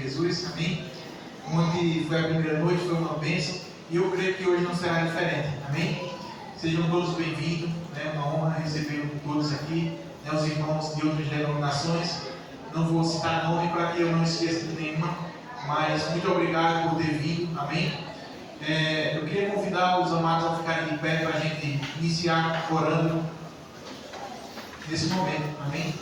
Jesus, amém? Ontem foi a primeira noite, foi uma bênção, e eu creio que hoje não será diferente, amém? Sejam todos bem-vindos, é uma honra receber todos aqui, os irmãos de outras denominações. Não vou citar nome para que eu não esqueça de nenhuma, mas muito obrigado por ter vindo, amém? Eu queria convidar os amados a ficarem de pé para a gente iniciar orando nesse momento, amém?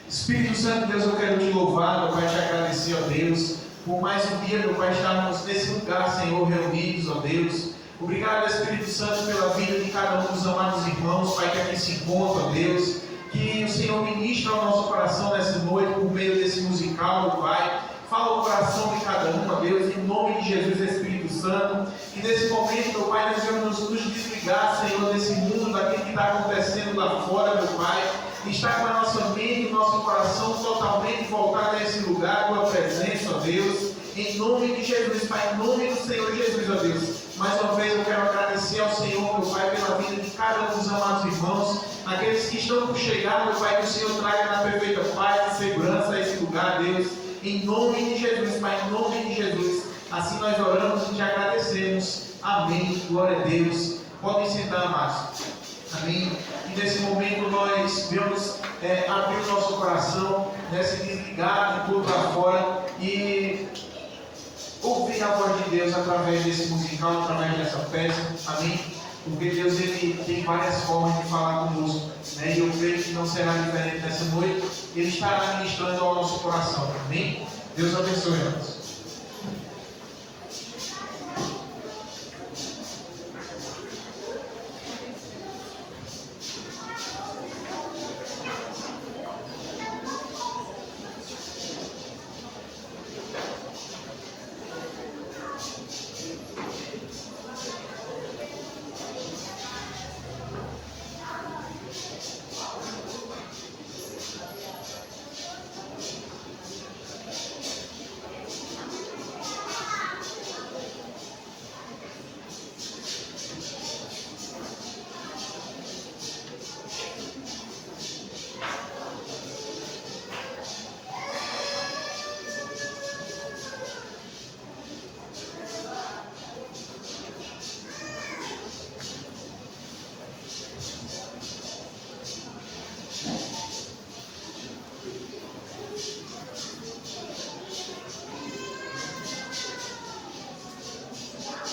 Espírito Santo, Deus, eu quero te louvar, meu Pai, te agradecer, ó Deus, por mais um dia, meu Pai, estarmos nesse lugar, Senhor, reunidos, ó Deus. Obrigado, Espírito Santo, pela vida de cada um dos amados irmãos, Pai, que aqui se encontram, ó Deus. Que o Senhor ministre ao nosso coração nessa noite, por meio desse musical, meu Pai. Fala o coração de cada um, ó Deus, em nome de Jesus, Espírito Santo. E nesse momento, meu Pai, nós vamos nos desligar, Senhor, desse mundo, daquilo que está acontecendo lá fora, meu Pai. E estar com a nossa mente e o nosso coração totalmente voltado a esse lugar, a tua presença, ó Deus. Em nome de Jesus, Pai, em nome do Senhor Jesus, ó Deus. Mais uma vez eu quero agradecer ao Senhor, meu Pai, pela vida de cada um dos amados irmãos, aqueles que estão por chegar, meu Pai, que o Senhor traga na perfeita paz e segurança a esse lugar, Deus. Em nome de Jesus, Pai, em nome de Jesus. Assim nós oramos e te agradecemos. Amém. Glória a Deus. Podem sentar, amados. Amém. E nesse momento nós vamos abrir o nosso coração, se desligar de tudo lá fora e ouvir a voz de Deus através desse musical, através dessa peça. Amém. Porque Deus, Ele tem várias formas de falar conosco, e eu creio que não será diferente nessa noite. Ele estará ministrando ao nosso coração. Amém. Deus abençoe, irmãos.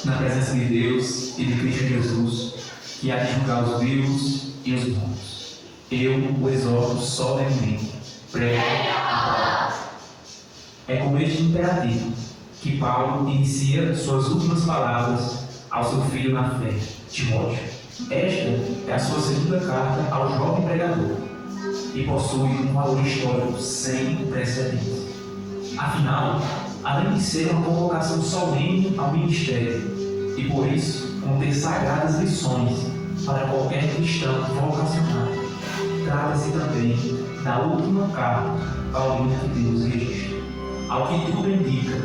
Na presença de Deus e de Cristo Jesus, que há de julgar os vivos e os mortos. Eu o exorto solenemente. Pregue a palavra. É com este imperativo que Paulo inicia suas últimas palavras ao seu filho na fé, Timóteo. Esta é a sua segunda carta ao jovem pregador e possui um valor histórico sem precedentes. Afinal, além de ser uma convocação solene ao ministério, e por isso conter sagradas lições para qualquer cristão vocacionado, trata-se também da última carta paulina que Deus registra. Ao que tudo indica,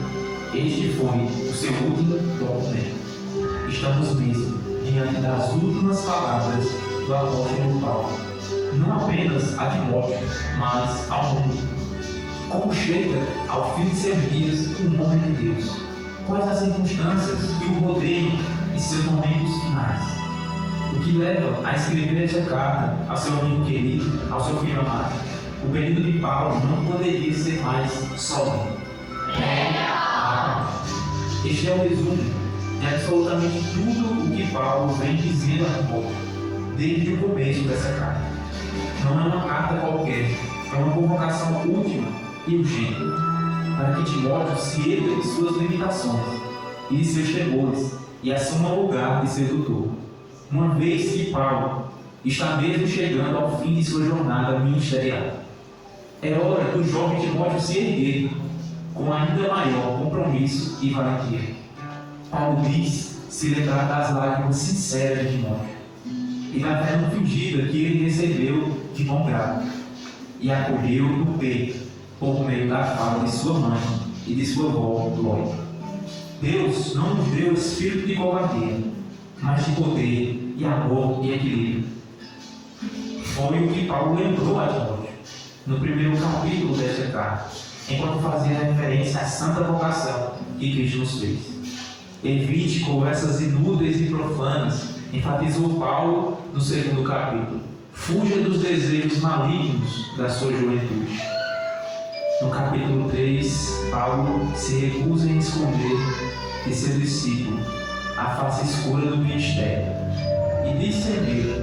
este foi o seu último documento. Estamos mesmo diante das últimas palavras do apóstolo Paulo, não apenas a Timóteo, mas ao mundo. Como chega ao fim de seus dias o homem de Deus? Quais as circunstâncias que o rodeiam em seus momentos finais? O que leva a escrever essa carta ao seu amigo querido, ao seu filho amado? O pedido de Paulo não poderia ser mais solene. Este é o resumo de absolutamente tudo o que Paulo vem dizendo a Timóteo, desde o começo dessa carta. Não é uma carta qualquer, é uma convocação última e urgente, para que Timóteo se erga de suas limitações e de seus temores e assuma o lugar de seu tutor. Uma vez que Paulo está mesmo chegando ao fim de sua jornada ministerial, é hora do jovem Timóteo se erguer com ainda maior compromisso e valentia. Paulo diz se lembrar das lágrimas sinceras de Timóteo e da fé não fingida que ele recebeu de bom grado e acolheu no peito por meio da fala de sua mãe e de sua avó Glória. Deus não nos deu espírito de covardia, mas de poder e amor e equilíbrio. Foi o que Paulo lembrou a Timóteo no primeiro capítulo desta carta, enquanto fazia referência à santa vocação que Cristo nos fez. Evite conversas inúteis e profanas, enfatizou Paulo no segundo capítulo. Fuja dos desejos malignos da sua juventude. No capítulo 3, Paulo se recusa em esconder de seu discípulo a face escura do ministério e discernir: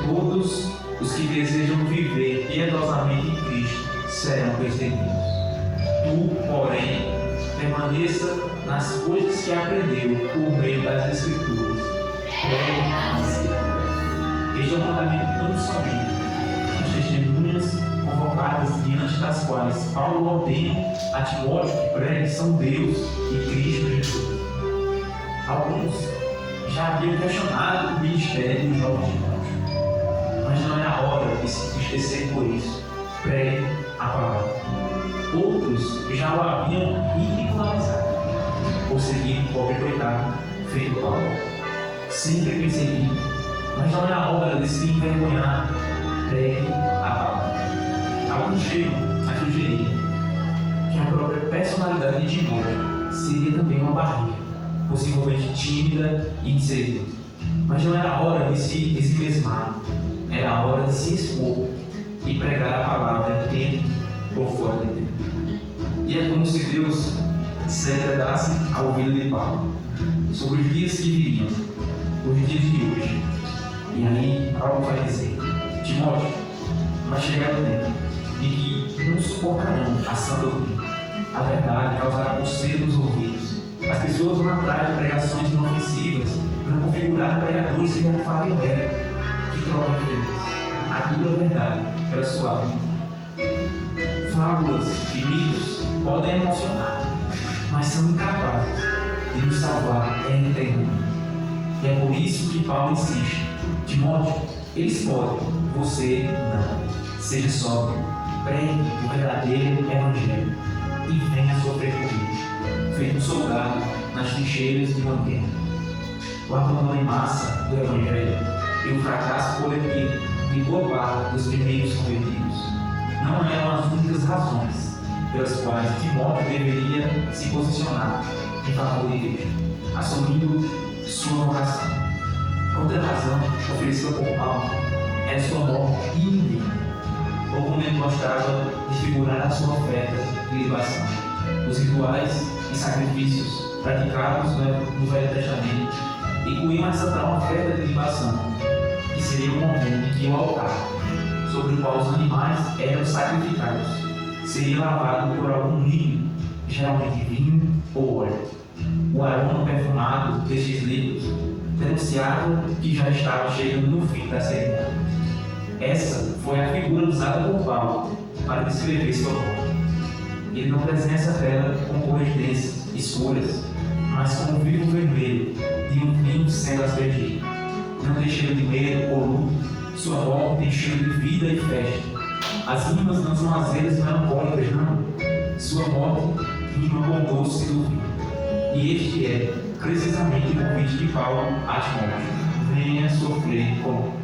todos os que desejam viver piedosamente em Cristo serão perseguidos. Tu, porém, permaneça nas coisas que aprendeu por meio das Escrituras. Este é o mandamento tão somente, as testemunhas convocadas diante das quais Paulo ordena a Timóteo que pregue são Deus e Cristo Jesus. Alguns já haviam questionado o ministério do jovem Timóteo, mas não é a hora de se entristecer por isso. Pregue a palavra. Outros já o haviam ridicularizado por seguir um pobre coitado feito Paulo, sempre perseguido, mas não é a hora de se envergonhar. Pregue a palavra. Alguns chegam a sugerir que a própria personalidade de Timóteo seria também uma barreira, possivelmente tímida e insegura. Mas não era a hora de se eximesmar, era a hora de se expor e pregar a palavra dentro ou fora de Deus. E é como se Deus se agredasse ao ouvido de Paulo sobre os dias que viriam, os dias de hoje. E aí Paulo vai dizer: Timóteo, vai chegar o tempo em que não suportarão a sã doutrina. A verdade causará coceira nos ouvidos. As pessoas vão atrás de pregações inofensivas para configurar pregadores que não falem dela, que trocam feliz. A tua verdade pela sua vida. Fábulas e mitos podem emocionar, mas são incapazes de nos salvar eternamente. E é por isso que Paulo insiste: Timóteo, eles podem, você não. Seja sóbrio, pregue o verdadeiro evangelho e venha sofrer comigo, feito um soldado nas trincheiras de uma guerra. O abandono em massa do evangelho e o fracasso coletivo de boa parte dos primeiros convertidos não eram as únicas razões pelas quais Timóteo deveria se posicionar em favor da igreja, assumindo sua vocação. Outra razão oferecida por Paulo é sua morte indigna, ou como ele gostava de figurar a sua oferta de libação. Os rituais e sacrifícios praticados no Velho Testamento incluíam essa tal oferta de libação, que seria o momento em que o altar, sobre o qual os animais eram sacrificados, seria lavado por algum líquido, geralmente vinho ou óleo. O aroma perfumado destes líquidos denunciava que já estava chegando no fim da cerimônia. Essa foi a figura usada por Paulo para descrever sua morte. Ele não desenha essa tela com cores densas, escuras, mas com um vivo vermelho de um vinho sendo aspergido. Não tem cheiro de medo ou luto, sua morte tem cheiro de vida e festa. As rimas não são azedas e melancólicas, não. Sua morte rima com o doce do vinho. E este é precisamente o convite de Paulo a Timóteo: venha sofrer comigo.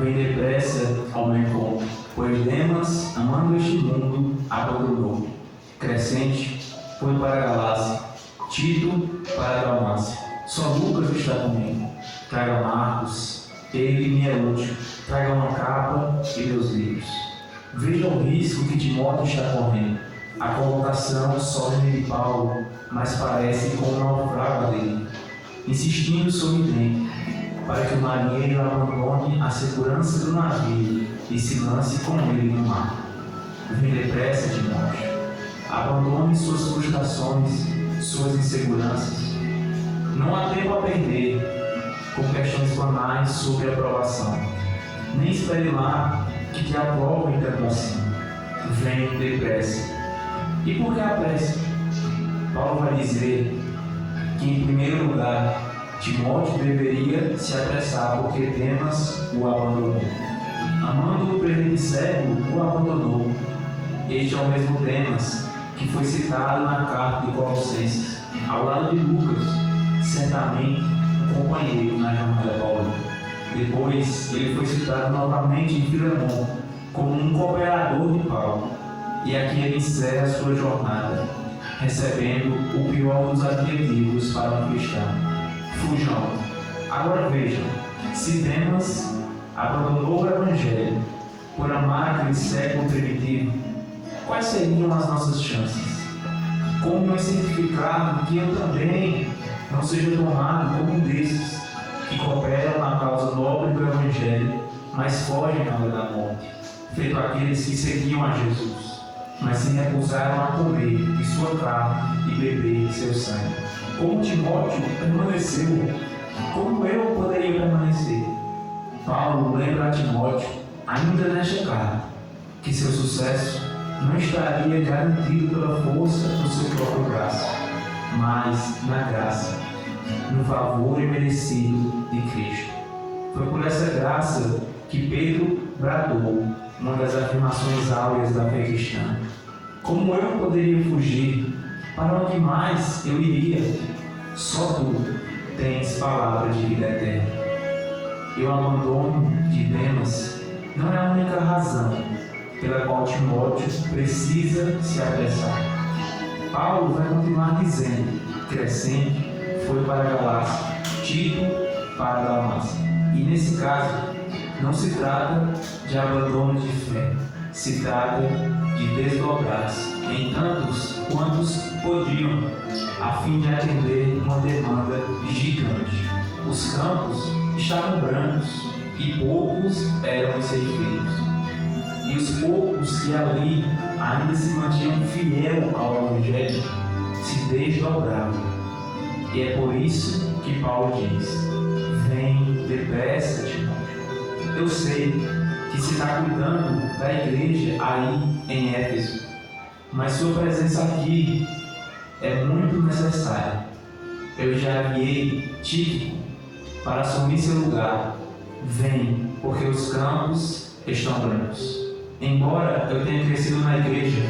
vem depressa ao meu encontro, pois Demas, amando este mundo, abandonou. Crescente foi para a Galácia, Tito para a Dalmácia. Só Lucas está comigo. Traga Marcos, ele me é útil. Traga uma capa e meus livros. Veja o risco que Timóteo está correndo. A colocação solene de Paulo, mas parece como uma naufraga dele, insistindo sobre tempo, para que o marinheiro abandone a segurança do navio e se lance com ele no mar. Vem depressa, Timóteo. Abandone suas frustrações, suas inseguranças. Não há tempo a perder com questões banais sobre aprovação. Nem espere lá que te aprovem tanto assim. Vem depressa. E por que a pressa? Paulo vai dizer que, em primeiro lugar, Timóteo deveria se apressar porque Demas o abandonou. Amando o presente século, o abandonou. Este é o mesmo Demas que foi citado na carta de Colossenses, ao lado de Lucas, certamente um companheiro na jornada paulina. Depois, ele foi citado novamente em Filemão como um cooperador de Paulo. E aqui ele encerra sua jornada, recebendo o pior dos adjetivos para um cristão: fujão. Agora vejam, se Demas abandonou o Evangelho por amar aquele século primitivo, quais seriam as nossas chances? Como nós certificarmos que eu também não seja tomado como um desses que cooperam na causa nobre do Evangelho, mas fogem na hora da morte, feito aqueles que seguiam a Jesus, mas se recusaram a comer de sua carne e beber de seu sangue? Como Timóteo permaneceu, como eu poderia permanecer? Paulo lembra a Timóteo, ainda nesta carta, que seu sucesso não estaria garantido pela força do seu próprio braço, mas na graça, no favor imerecido de Cristo. Foi por essa graça que Pedro bradou uma das afirmações áureas da fé cristã: como eu poderia fugir? Para onde mais eu iria? Só tu tens palavra de vida eterna. E o abandono de Demas não é a única razão pela qual Timóteo precisa se apressar. Paulo vai continuar dizendo: Crescente foi para a Galácia, Tito para a Dalmácia. E nesse caso, não se trata de abandono de fé, se trata de desdobrar-se em tantos quantos podiam, a fim de atender uma demanda gigante. Os campos estavam brancos e poucos eram os ceifeiros. E os poucos que ali ainda se mantinham fiel ao Evangelho se desdobravam. E é por isso que Paulo diz: vem depressa, Timóteo. Eu sei que se está cuidando da igreja aí em Éfeso, mas sua presença aqui é muito necessária. Eu já enviei Tito para assumir seu lugar. Vem, porque os campos estão brancos. Embora eu tenha crescido na igreja,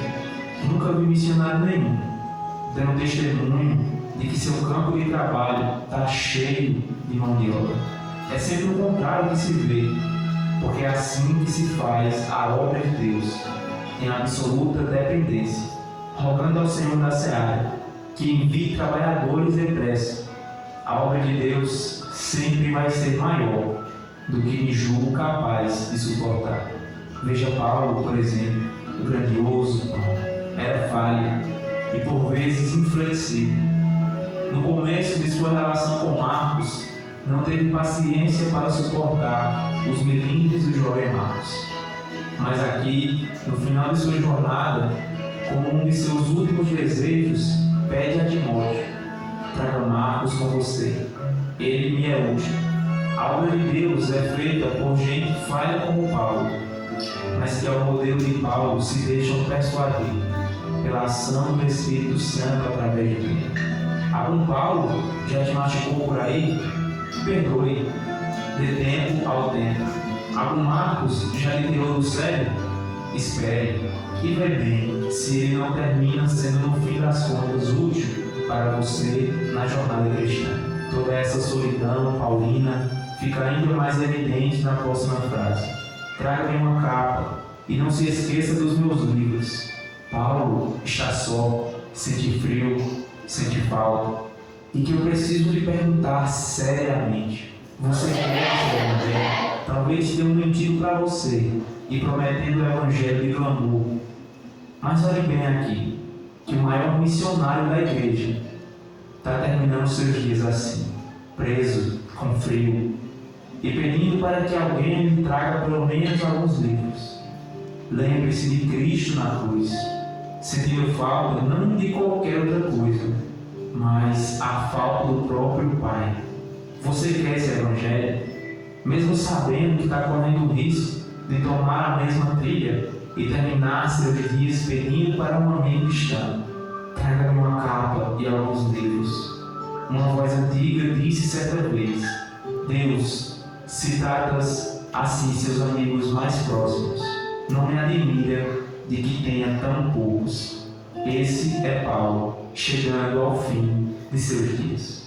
nunca vi missionário nenhum dando testemunho de que seu campo de trabalho está cheio de mão de obra. É sempre o contrário que se vê, porque é assim que se faz a obra de Deus, em absoluta dependência, rogando ao Senhor da Seara que envie trabalhadores depressa. A obra de Deus sempre vai ser maior do que me julgo capaz de suportar. Veja Paulo, por exemplo, o grandioso Paulo, era falho e por vezes inflexível. No começo de sua relação com Marcos, não teve paciência para suportar os melindres do jovem Marcos. Mas aqui, no final de sua jornada, como um de seus últimos desejos, pede a Timóteo: traga Marcos com você, ele me é útil. A obra de Deus é feita por gente falha como Paulo, mas que ao modelo de Paulo se deixam persuadir pela ação do Espírito Santo através de mim. Algum Paulo já te machucou por aí? Perdoe, dê tempo ao tempo. Algum Marcos já lhe tirou do sério? Espere e vê bem se ele não termina sendo no fim das contas útil para você na jornada cristã. Toda essa solidão paulina fica ainda mais evidente na próxima frase. Traga-me uma capa e não se esqueça dos meus livros. Paulo está só, sente frio, sente falta. E que eu preciso lhe perguntar seriamente: você conhece o Evangelho? Talvez tenha mentido para você e prometendo o Evangelho de glamour. Mas olhe bem aqui, que o maior missionário da igreja está terminando seus dias assim, preso, com frio, e pedindo para que alguém lhe traga pelo menos alguns livros. Lembre-se de Cristo na cruz, sentindo falta não de qualquer outra coisa, mas a falta do próprio Pai. Você quer esse Evangelho? Mesmo sabendo que está correndo o risco de tomar a mesma trilha e terminar seus dias pedindo para um amigo distante: traga-me uma capa e alguns livros. Uma voz antiga disse certa vez: Deus, se tratas assim seus amigos mais próximos, não me admira de que tenha tão poucos. Esse é Paulo, chegando ao fim de seus dias.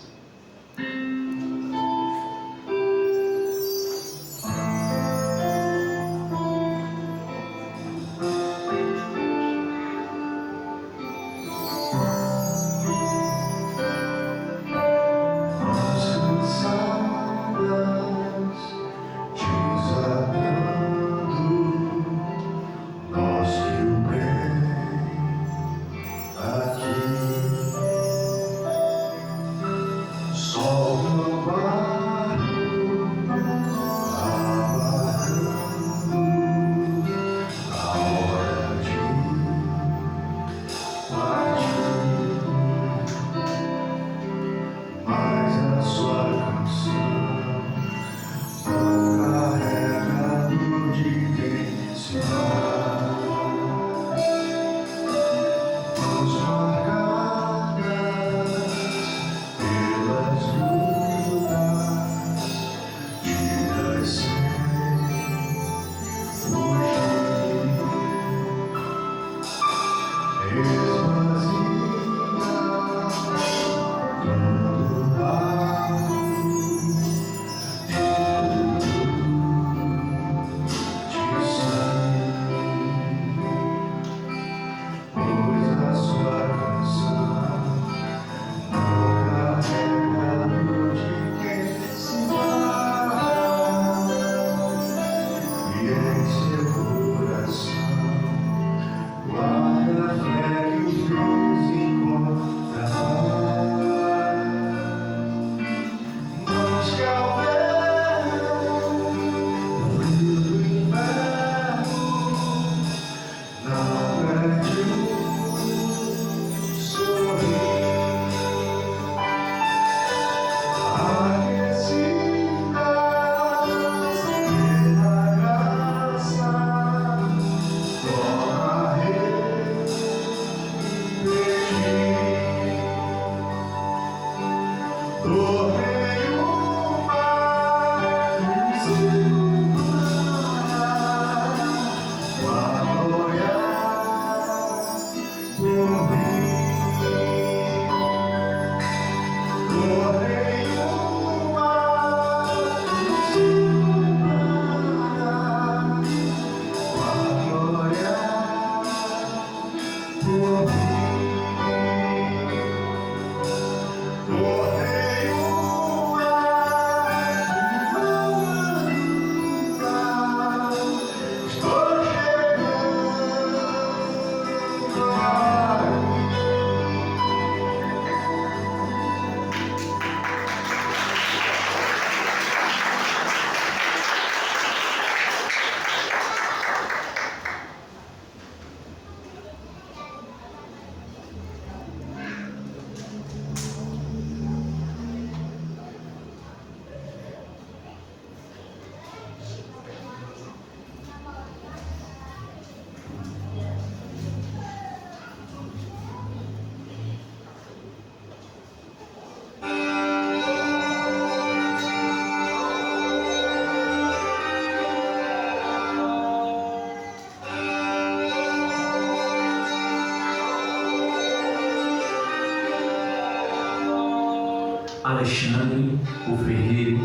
Alexandre, o ferreiro,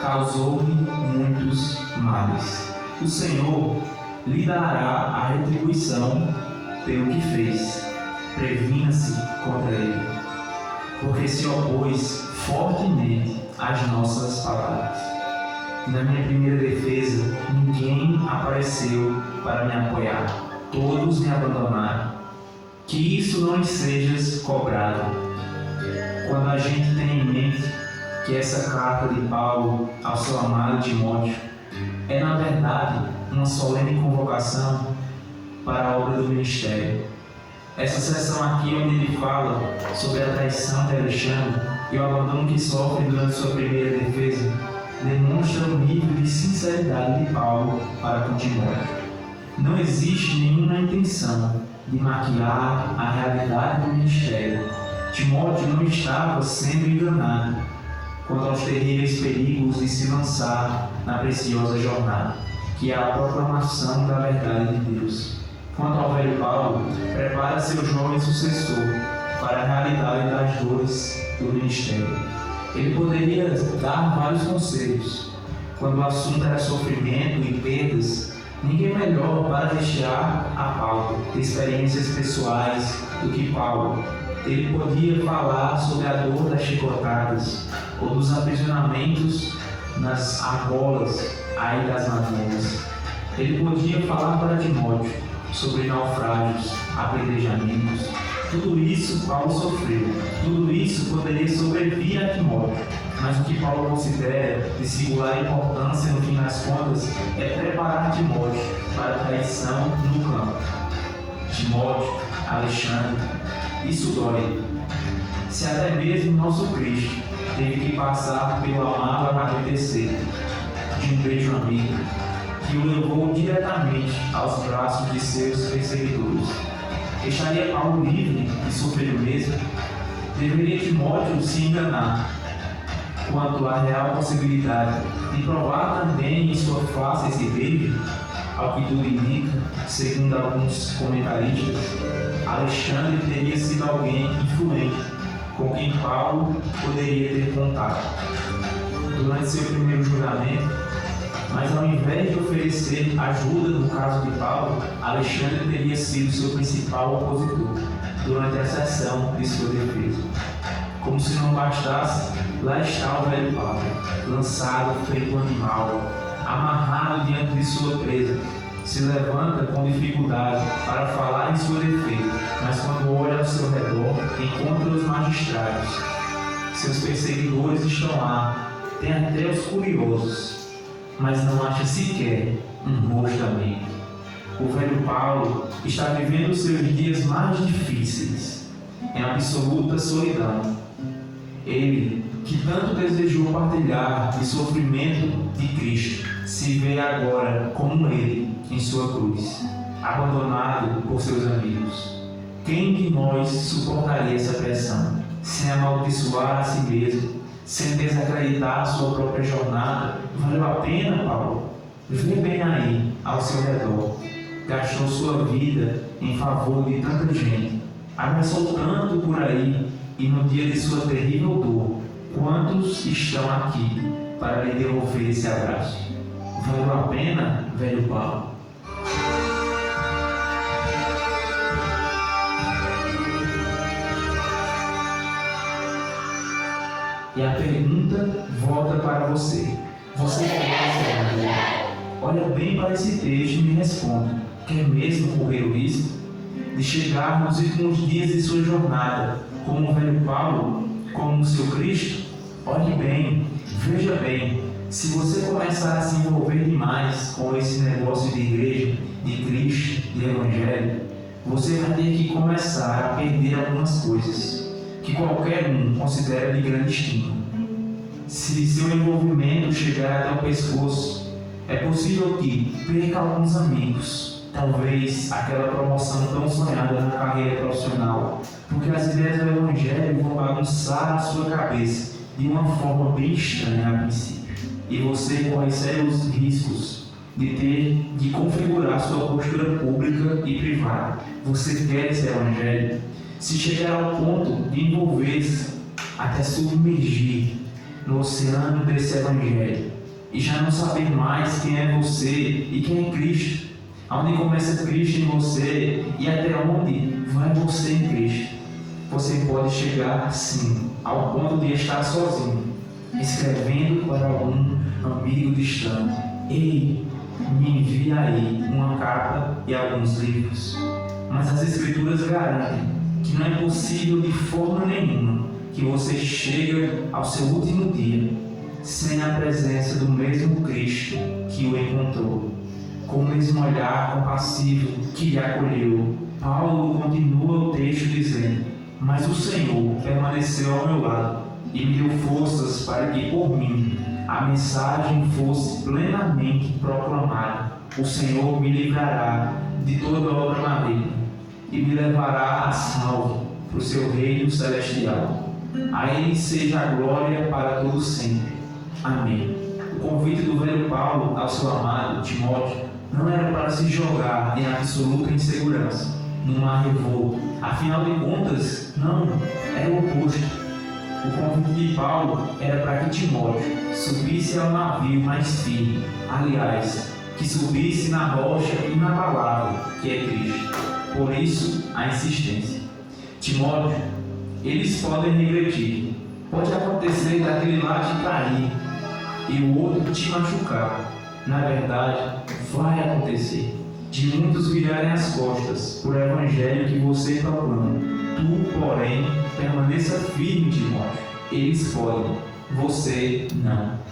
causou-me muitos males. O Senhor lhe dará a retribuição pelo que fez. Previna-se contra ele, porque se opôs fortemente às nossas palavras. Na minha primeira defesa, ninguém apareceu para me apoiar. Todos me abandonaram. Que isso não lhe seja cobrado. Quando a gente tem em mente que essa carta de Paulo ao seu amado Timóteo é, na verdade, uma solene convocação para a obra do ministério. Essa seção aqui, onde ele fala sobre a traição de Alexandre e o abandono que sofre durante sua primeira defesa, demonstra o nível de sinceridade de Paulo para com Timóteo. Não existe nenhuma intenção de maquiar a realidade do ministério. Timóteo não estava sendo enganado quanto aos terríveis perigos de se lançar na preciosa jornada, que é a proclamação da verdade de Deus. Quanto ao velho Paulo, prepara seu jovem sucessor para a realidade das dores do ministério. Ele poderia dar vários conselhos. Quando o assunto era sofrimento e perdas, ninguém melhor para deixar a pauta de experiências pessoais do que Paulo. Ele podia falar sobre a dor das chicotadas ou dos aprisionamentos nas argolas aí das Amazonas. Ele podia falar para Timóteo sobre naufrágios, apedrejamentos. Tudo isso Paulo sofreu. Tudo isso poderia sobrevir a Timóteo. Mas o que Paulo considera de singular importância, no fim das contas, é preparar Timóteo para a traição no campo. Timóteo, Alexandre, isso dói. Se até mesmo nosso Cristo teve que passar pelo amargo anoitecer de um beijo amigo, que o levou diretamente aos braços de seus perseguidores, deixaria Paulo livre de sofrer o mesmo? Deveria Timóteo se enganar quanto à real possibilidade de provar também em sua face esse beijo? Ao que tudo indica, segundo alguns comentaristas, Alexandre teria sido alguém influente com quem Paulo poderia ter contato durante seu primeiro julgamento, mas ao invés de oferecer ajuda no caso de Paulo, Alexandre teria sido seu principal opositor durante a sessão de sua defesa. Como se não bastasse, lá está o velho Paulo, lançado feito um animal, amarrado diante de sua presa. Se levanta com dificuldade para falar em sua defesa, mas quando olha ao seu redor, encontra os magistrados. Seus perseguidores estão lá, tem até os curiosos, mas não acha sequer um rosto amigo. O velho Paulo está vivendo os seus dias mais difíceis, em absoluta solidão. Ele, que tanto desejou partilhar de sofrimento de Cristo, se vê agora como ele em sua cruz, abandonado por seus amigos. Quem de nós suportaria essa pressão, sem amaldiçoar a si mesmo, sem desacreditar a sua própria jornada? Valeu a pena, Paulo? Vê bem aí, ao seu redor. Gastou sua vida em favor de tanta gente, abraçou tanto por aí, e no dia de sua terrível dor, quantos estão aqui para lhe devolver esse abraço? Valeu a pena, velho Paulo? E a pergunta volta para você. Você quer ser? Olha bem para esse texto e me responda. Quer mesmo correr o risco de chegar nos últimos dias de sua jornada como o velho Paulo, como o seu Cristo? Olhe bem, veja bem. Se você começar a se envolver demais com esse negócio de igreja, de Cristo, de Evangelho, você vai ter que começar a perder algumas coisas que qualquer um considera de grande estima. Se seu envolvimento chegar até o pescoço, é possível que perca alguns amigos, talvez aquela promoção tão sonhada na carreira profissional, porque as ideias do Evangelho vão bagunçar a sua cabeça de uma forma bem estranha a princípio. E você corre sérios riscos de ter de configurar sua postura pública e privada. Você quer esse Evangelho? Se chegar ao ponto de envolver-se até submergir no oceano desse Evangelho, e já não saber mais quem é você e quem é Cristo. Aonde começa Cristo em você e até onde vai você em Cristo. Você pode chegar, sim, ao ponto de estar sozinho, escrevendo para algum amigo distante: ei, me envia aí uma carta e alguns livros. Mas as Escrituras garantem que não é possível de forma nenhuma que você chegue ao seu último dia sem a presença do mesmo Cristo que o encontrou. Com o mesmo olhar compassivo que lhe acolheu, Paulo continua o texto dizendo: mas o Senhor permaneceu ao meu lado e me deu forças para que por mim a mensagem fosse plenamente proclamada. O Senhor me livrará de toda obra maligna e me levará a salvo para o seu reino celestial. A Ele seja a glória para todo sempre. Amém. O convite do velho Paulo ao seu amado Timóteo não era para se jogar em absoluta insegurança, num mar revolto. Afinal de contas, não, era o oposto. O convite de Paulo era para que Timóteo subisse ao navio mais firme, aliás, que subisse na rocha inabalável, que é Cristo. Por isso, a insistência. Timóteo, eles podem regredir. Pode acontecer daquele lado de cair e o outro te machucar. Na verdade, vai acontecer de muitos virarem as costas por evangelho que você proclama. Tu, porém, permaneça firme, Timóteo. Eles podem, você não.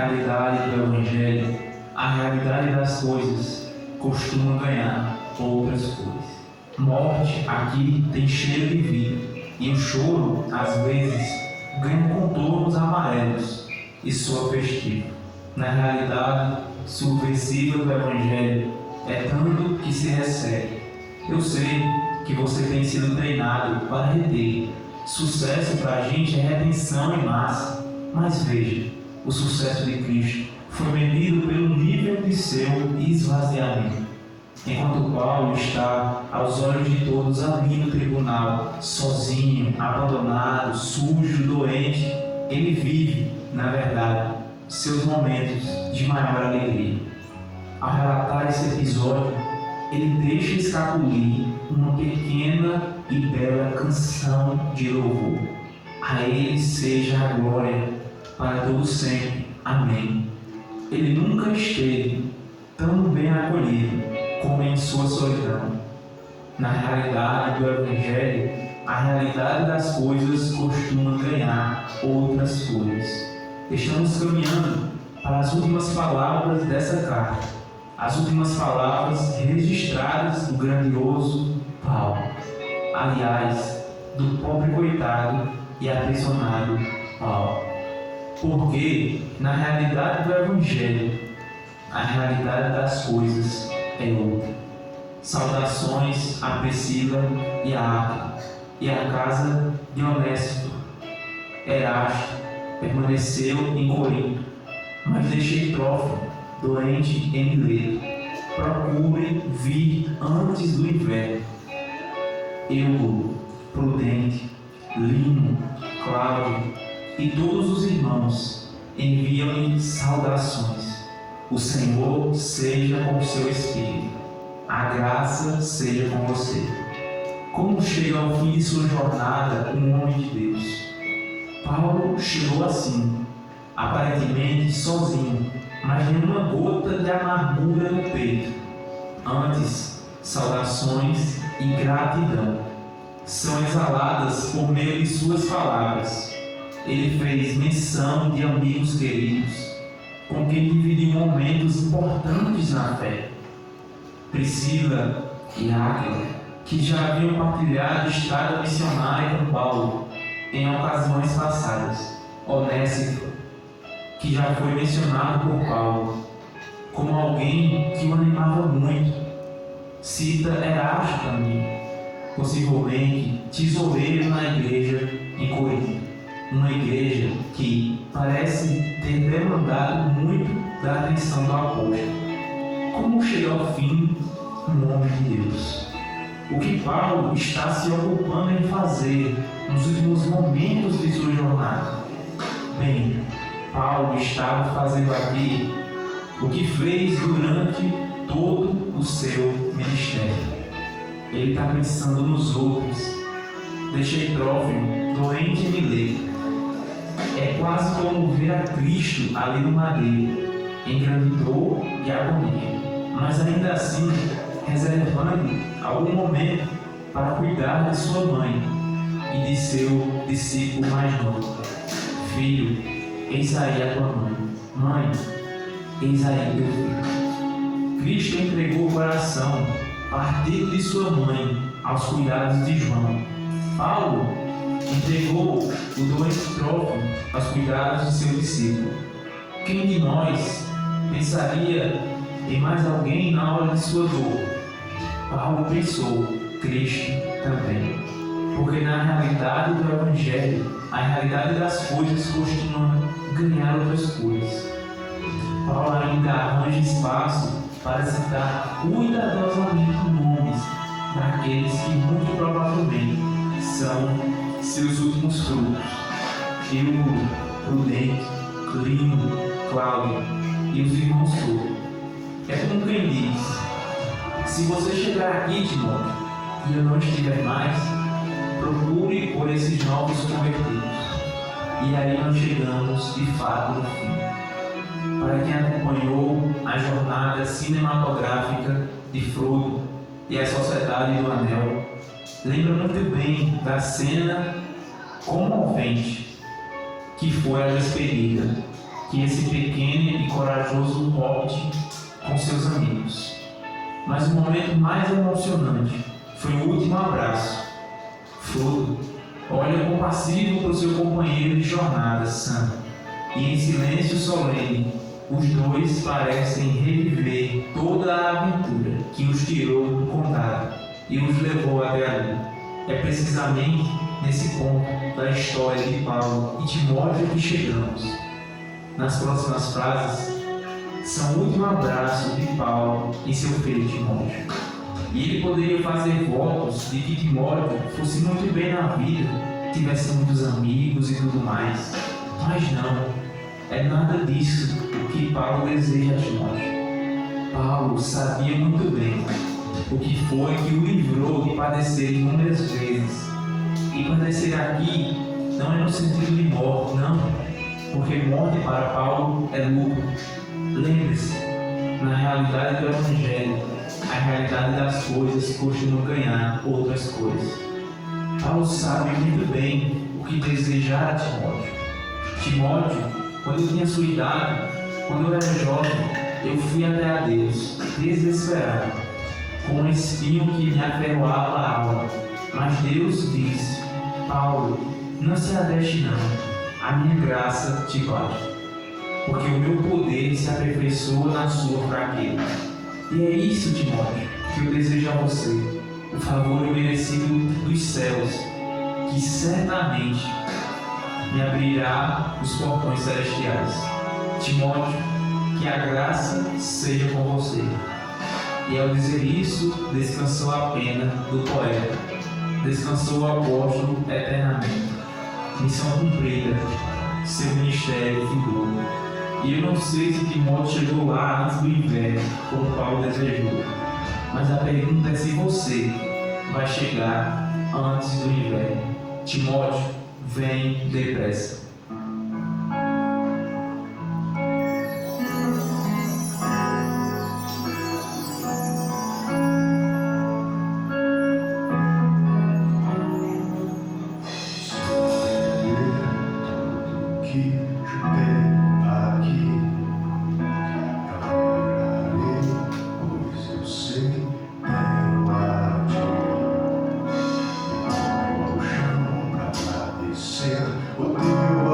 realidade do Evangelho, a realidade das coisas costuma ganhar outras cores. Morte aqui tem cheiro de vida, e o choro, às vezes, ganha contornos amarelos e soa festivo. Na realidade subversiva do Evangelho, é tanto que se recebe. Eu sei que você tem sido treinado para reter. Sucesso para a gente é retenção em massa. Mas veja, o sucesso de Cristo foi medido pelo nível de seu esvaziamento. Enquanto Paulo está, aos olhos de todos, ali no tribunal, sozinho, abandonado, sujo, doente, ele vive, na verdade, seus momentos de maior alegria. Ao relatar esse episódio, ele deixa escapulir uma pequena e bela canção de louvor. A ele seja a glória para todos sempre. Amém. Ele nunca esteve tão bem acolhido como em sua solidão. Na realidade do Evangelho, a realidade das coisas costuma ganhar outras cores. Estamos caminhando para as últimas palavras dessa carta, as últimas palavras registradas do grandioso Paulo, aliás, do pobre coitado e aprisionado Paulo. Porque, na realidade do Evangelho, a realidade das coisas é outra. Saudações a Priscila e a Áquila, e a casa de Onésimo. Erasto permaneceu em Corinto, mas deixei Trófimo doente em Mileto. Procure vir antes do inverno. Eu, Prudente, Lino, Cláudio e todos os irmãos enviam-lhe saudações. O Senhor seja com o seu espírito. A graça seja com você. Como chega ao fim de sua jornada um homem de Deus? Paulo chegou assim, aparentemente sozinho, mas nenhuma gota de amargura no peito. Antes, saudações e gratidão são exaladas por meio de suas palavras. Ele fez menção de amigos queridos, com quem dividiu momentos importantes na fé. Priscila e Áquila, que já haviam partilhado estrada missionária com Paulo em ocasiões passadas. Onésimo, que já foi mencionado por Paulo como alguém que o animava muito. Cita Erasto também, possivelmente tesoureiro na igreja em Corinto, uma igreja que parece ter demandado muito da atenção do apóstolo. Como chega ao fim um homem de Deus? O que Paulo está se ocupando em fazer nos últimos momentos de sua jornada? Bem, Paulo estava fazendo aqui o que fez durante todo o seu ministério. Ele está pensando nos outros. Deixei Trófimo doente em Mileto. É quase como ver a Cristo ali no madeiro, em grande dor e agonia, mas ainda assim reservando algum momento para cuidar de sua mãe e de seu discípulo mais novo. Filho, eis aí a tua mãe. Mãe, eis aí teu filho. Cristo entregou o coração, partido de sua mãe, aos cuidados de João. Paulo entregou o doente Trófimo aos cuidados de seu discípulo. Quem de nós pensaria em mais alguém na hora de sua dor? Paulo pensou, Cristo também. Porque na realidade do Evangelho, a realidade das coisas costuma ganhar outras coisas. Paulo ainda arranja espaço para citar cuidadosamente nomes daqueles que muito provavelmente são seus últimos frutos. Eulo, Prudente, Lino, Cláudio e os irmãos todos. É como quem diz: se você chegar aqui, Timóteo, e eu não estiver mais, procure por esses novos convertidos. E aí nós chegamos de fato no fim. Para quem acompanhou a jornada cinematográfica de Frodo e a Sociedade do Anel, lembra muito bem da cena comovente que foi a despedida que esse pequeno e corajoso hobbit com seus amigos. Mas o momento mais emocionante foi o último abraço. Frodo olha compassivo para o seu companheiro de jornada, Sam, e em silêncio solene, os dois parecem reviver toda a aventura que os tirou do condado e os levou até ali. É precisamente nesse ponto da história de Paulo e Timóteo que chegamos. Nas próximas frases, são o último abraço de Paulo e seu filho Timóteo. E ele poderia fazer votos de que Timóteo fosse muito bem na vida, tivesse muitos amigos e tudo mais. Mas não, é nada disso que Paulo deseja a Timóteo. Paulo sabia muito bem o que foi que o livrou de padecer inúmeras vezes. E padecer aqui não é no sentido de morte, não, porque morte para Paulo é lucro. Lembre-se, na realidade do Evangelho, a realidade das coisas costuma ganhar outras coisas. Paulo sabe muito bem o que desejar a Timóteo. Timóteo, quando eu tinha sua idade, quando eu era jovem, eu fui até a Deus, desesperado, com um espinho que me aferroava a alma. Mas Deus disse: Paulo, não se adeste não, a minha graça te basta, porque o meu poder se aperfeiçoa na sua fraqueza. E é isso, Timóteo, que eu desejo a você, o favor imerecido dos céus, que certamente me abrirá os portões celestiais. Timóteo, que a graça seja com você. E ao dizer isso, descansou a pena do poeta, descansou o apóstolo eternamente. Missão cumprida, seu ministério findou. E eu não sei se Timóteo chegou lá antes do inverno, como Paulo desejou. Mas a pergunta é se você vai chegar antes do inverno. Timóteo, vem depressa. O teu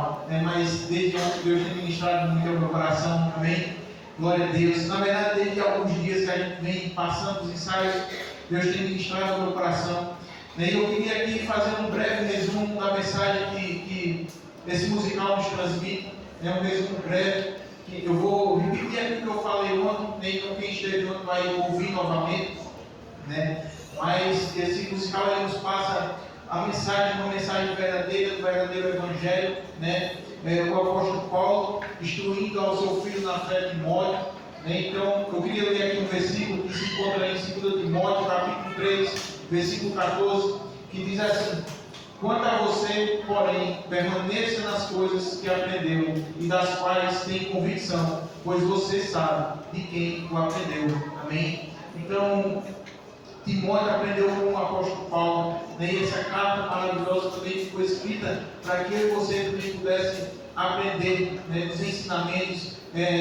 musical, né? Mas desde ontem Deus tem ministrado muito ao meu coração, amém? Glória a Deus. Na verdade, desde alguns dias que a gente vem passando os ensaios, Deus tem ministrado ao meu coração. E eu queria aqui fazer um breve resumo da mensagem que esse musical nos transmite, né? Um resumo breve, que eu vou repetir aquilo que eu falei ontem, então quem esteve ontem vai ouvir novamente, né? Mas esse musical ele nos passa a mensagem, uma mensagem verdadeira, do verdadeiro Evangelho, né? O apóstolo Paulo instruindo ao seu filho na fé Timóteo, né? Então eu queria ler aqui um versículo que se encontra em 2 Timóteo, capítulo 3, versículo 14, que diz assim: quanto a você, porém, permaneça nas coisas que aprendeu e das quais tem convicção, pois você sabe de quem o aprendeu. Amém? Então, Timóteo aprendeu com o apóstolo Paulo, né? E essa carta maravilhosa também ficou escrita para que eu e você também pudesse aprender, né, dos ensinamentos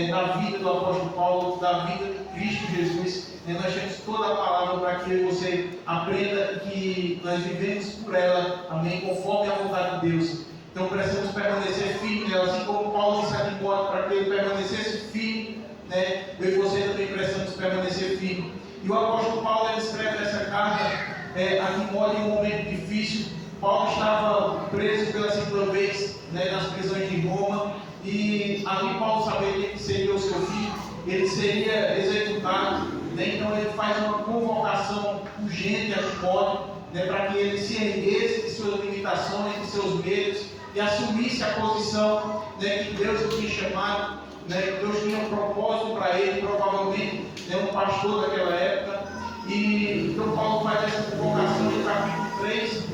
da vida do apóstolo Paulo, da vida de Cristo Jesus. Nós temos toda a palavra para que eu e você aprenda que nós vivemos por ela, amém, conforme a vontade de Deus. Então precisamos permanecer firmes nela, assim como Paulo disse a Timóteo para que ele permanecesse firme, né? Eu e você também precisamos permanecer firmes. E o apóstolo Paulo ele escreve essa carta a Timóteo em um momento difícil. Paulo estava preso pela segunda vez, né, nas prisões de Roma, e ali Paulo sabia que seria o seu fim, ele seria executado, né? Então ele faz uma convocação urgente a Timóteo, né, para que ele se erguesse de suas limitações, de seus medos, e assumisse a posição, né, que Deus o tinha chamado, né, que Deus tinha um propósito para ele, provavelmente um pastor daquela época. E então Paulo faz essa convocação no capítulo 3.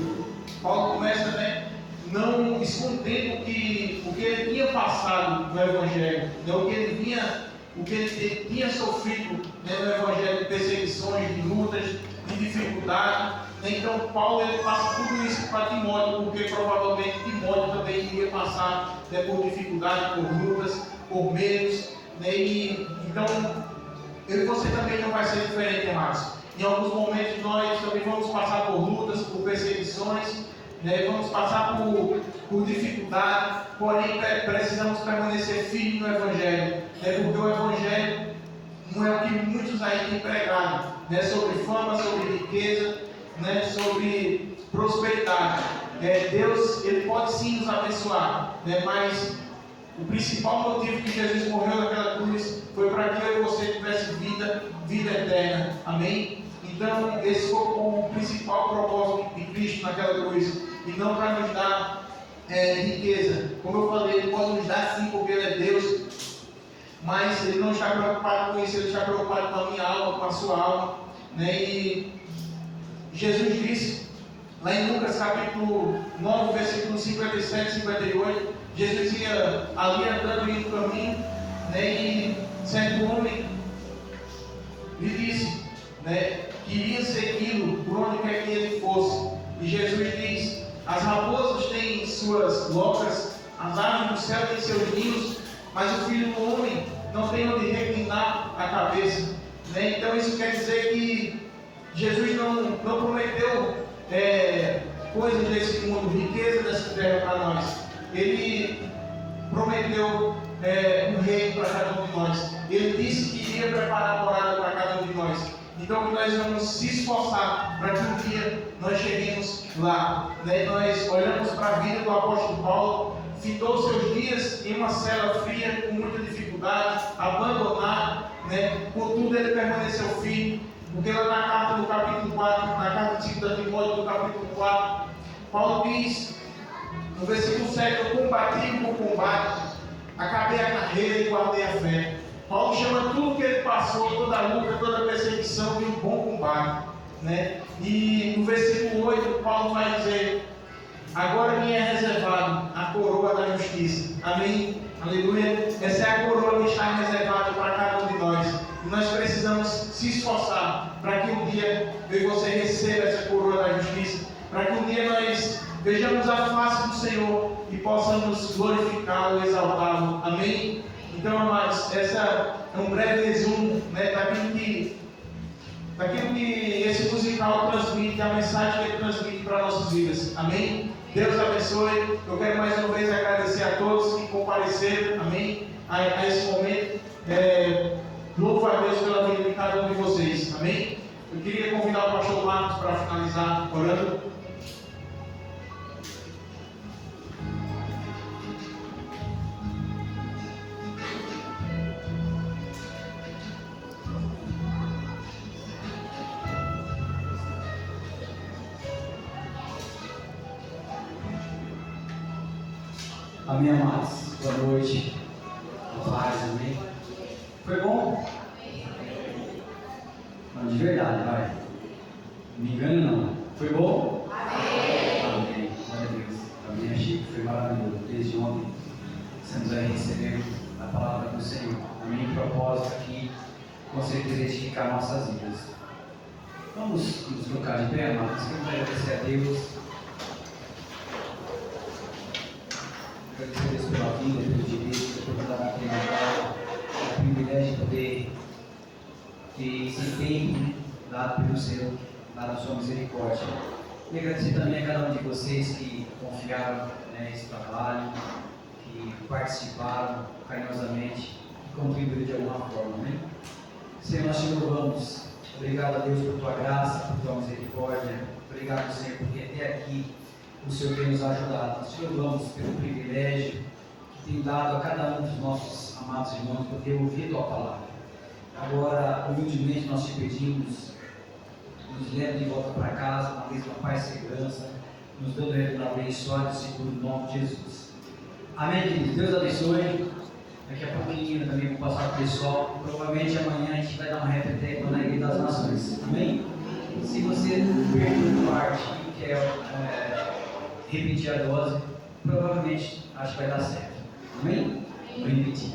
Paulo começa, né, não escondendo o que ele tinha passado no Evangelho, né, o que ele tinha sofrido, né, no Evangelho, de perseguições, de lutas, de dificuldade. Então Paulo ele passa tudo isso para Timóteo, porque provavelmente Timóteo também iria passar, né, por dificuldade, por lutas, por medos, né? E então eu e você também não vai ser diferente, amados. Em alguns momentos nós também vamos passar por lutas, por perseguições, né? Vamos passar por dificuldade, porém precisamos permanecer firmes no Evangelho, né? Porque o Evangelho não é o que muitos aí têm pregado, né? Sobre fama, sobre riqueza, né? Sobre prosperidade. Deus ele pode sim nos abençoar, né? Mas o principal motivo que Jesus morreu naquela cruz foi para que eu e você tivesse vida eterna. Amém? Então, esse foi o principal propósito de Cristo naquela cruz. E não para nos dar riqueza. Como eu falei, Ele pode nos dar sim, porque Ele é Deus. Mas Ele não está preocupado com isso, Ele está preocupado com a minha alma, com a sua alma. Né? E Jesus disse, lá em Lucas capítulo 9, versículo 57 e 58, Jesus ia ali andando em um caminho, né, e certo homem lhe disse, né, que iria segui-lo por onde quer que ele fosse. E Jesus diz: as raposas têm suas locas, as aves do céu têm seus ninhos, mas o filho do homem não tem onde reclinar a cabeça. Né? Então isso quer dizer que Jesus não prometeu coisas desse mundo, riqueza dessa terra para nós. Ele prometeu um reino para cada um de nós. Ele disse que iria preparar a morada para cada um de nós. Então que nós vamos se esforçar para que um dia nós cheguemos lá. Né? Nós olhamos para a vida do apóstolo Paulo, fitou seus dias em uma cela fria, com muita dificuldade, abandonado, né? Contudo ele permaneceu firme, porque lá na carta do capítulo 4, na carta de 2 Timóteo do capítulo 4, Paulo diz, no versículo 7, eu combati o bom combate, acabei a carreira e guardei a fé. Paulo chama tudo que ele passou, toda a luta, toda a perseguição de um bom combate. Né? E no versículo 8, Paulo vai dizer, agora me é reservado a coroa da justiça. Amém? Aleluia. Essa é a coroa que está reservada para cada um de nós. E nós precisamos se esforçar para que um dia eu e você receba essa coroa da justiça. Para que um dia nós vejamos a face do Senhor e possamos glorificá-lo, exaltá-lo. Amém? Então, amados, essa é um breve resumo, né, daquilo que esse musical transmite, a mensagem que ele transmite para nossas vidas. Amém? Deus abençoe. Eu quero mais uma vez agradecer a todos que compareceram, amém, a esse momento. Louvo a Deus pela vida de cada um de vocês, amém. Eu queria convidar o pastor Marcos para finalizar orando. Amém, amados. Boa noite. Paz, amém. Foi bom? Não, de verdade, vai. Não me engane não. Foi bom? Amém. Glória a Deus. Amém, Chico. Foi maravilhoso. Desde ontem, estamos aí recebendo a palavra do Senhor. Amém. O propósito aqui, com certeza, edificar nossas vidas. Vamos nos colocar de pé, amados. Vamos agradecer a Deus. Agradecer a Deus pela vida, pelo direito, pela oportunidade de Natal, o privilégio de poder ter esse tempo dado pelo Senhor, dado a sua misericórdia. E agradecer também a cada um de vocês que confiaram nesse trabalho, que participaram carinhosamente e contribuíram de alguma forma. Né? Senhor, nós te louvamos. Obrigado a Deus por tua graça, por tua misericórdia. Obrigado, Senhor, porque até aqui o Senhor tem nos ajudado. Nós te louvamos pelo privilégio que tem dado a cada um dos nossos amados irmãos poder ouvir tua palavra. Agora, humildemente, nós te pedimos, nos leve de volta para casa, na mesma paz e segurança, nos dando um abençoado e seguro no nome de Jesus. Amém, queridos. Deus abençoe. Daqui a pouquinho também vou passar para o pessoal. Provavelmente amanhã a gente vai dar um repeteco na Igreja das Nações. Amém? Se você perdeu parte e quer repetir a dose, provavelmente acho que vai dar certo. Amém? Vou repetir.